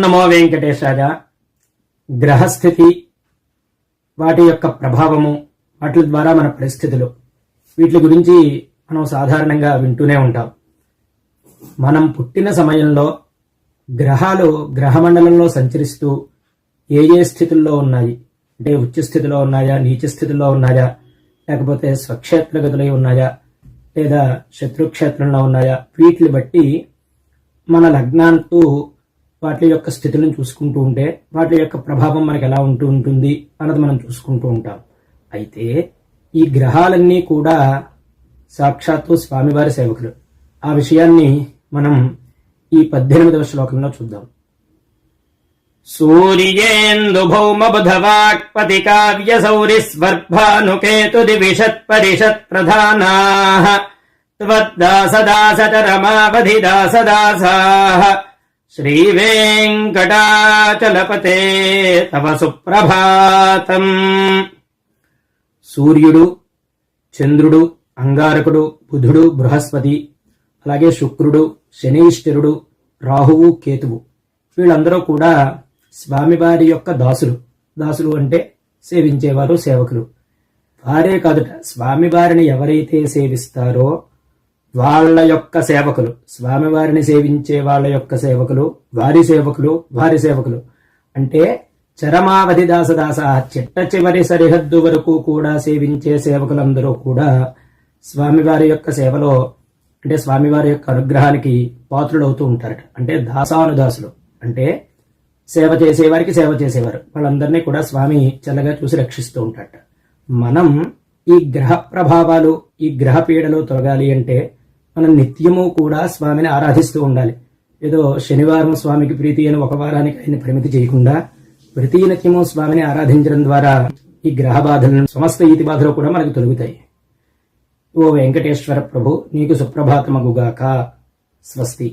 నమో వెంకటేశాయ. గ్రహస్థితి, వాటి యొక్క ప్రభావము, వాటి ద్వారా మన పరిస్థితులు, వీటి గురించి మనం సాధారణంగా వింటూనే ఉంటాం. మనం పుట్టిన సమయంలో గ్రహాలు గ్రహమండలంలో సంచరిస్తూ ఏ ఏ స్థితుల్లో ఉన్నాయి, అంటే ఉచ్చ స్థితిలో ఉన్నాయా, నీచ స్థితిలో ఉన్నాయా, లేకపోతే స్వక్షేత్రగతులై ఉన్నాయా, లేదా శత్రుక్షేత్రంలో ఉన్నాయా, వీటిని బట్టి మన లగ్నాంతో వాటి యొక్క స్థితులను చూసుకుంటూ ఉంటే వాటి యొక్క ప్రభావం మనకు ఎలా ఉంటుంది అన్నది మనం చూసుకుంటూ ఉంటాం. అయితే ఈ గ్రహాలన్నీ కూడా సాక్షాత్తు స్వామివారి సేవకులు. ఆ విషయాన్ని మనం ఈ 18వ శ్లోకంలో చూద్దాం. సూర్యేందు భౌమ బుధవాక్పతి కావ్య సౌరి స్వర్భానుకేతు దివిషత్ పరిషత్ ప్రధానాః త్వద్దాసదాసచరమావధి దాసదాసాః శ్రీ వెంకటాచలపతే తవ సుప్రభాతం. సూర్యుడు, చంద్రుడు, అంగారకుడు, బుధుడు, బృహస్పతి, అలాగే శుక్రుడు, శనీశ్వరుడు, రాహువు, కేతువు, వీళ్ళందరూ కూడా స్వామివారి యొక్క దాసులు. దాసులు అంటే సేవించేవారు, సేవకులు. వారే కాదుట, స్వామివారిని ఎవరైతే సేవిస్తారో వాళ్ళ యొక్క సేవకులు, స్వామివారిని సేవించే వాళ్ళ యొక్క సేవకులు, వారి సేవకులు, వారి సేవకులు అంటే చరమావధి దాసదాస, చిట్ట చివరి సరిహద్దు వరకు కూడా సేవించే సేవకులందరూ కూడా స్వామివారి యొక్క సేవలో, అంటే స్వామివారి యొక్క అనుగ్రహానికి పాత్రులు అవుతూ ఉంటారట. అంటే దాసానుదాసులు అంటే సేవ చేసేవారికి సేవ చేసేవారు, వాళ్ళందరినీ కూడా స్వామి చల్లగా చూసి రక్షిస్తూ ఉంటారట. మనం ఈ గ్రహ ప్రభావాలు, ఈ గ్రహ పీడలు తొలగాలి అంటే మనం నిత్యము కూడా స్వామిని ఆరాధిస్తూ ఉండాలి. ఏదో శనివారం స్వామికి ప్రీతి అని ఒక వారానికి ఆయన పరిమితి చేయకుండా ప్రతి నిత్యము స్వామిని ఆరాధించడం ద్వారా ఈ గ్రహ బాధలను, సమస్త ఈతి బాధలు కూడా మనకు తొలుగుతాయి. ఓ వెంకటేశ్వర ప్రభు నీకు సుప్రభాతమగుగాక. స్వస్తి.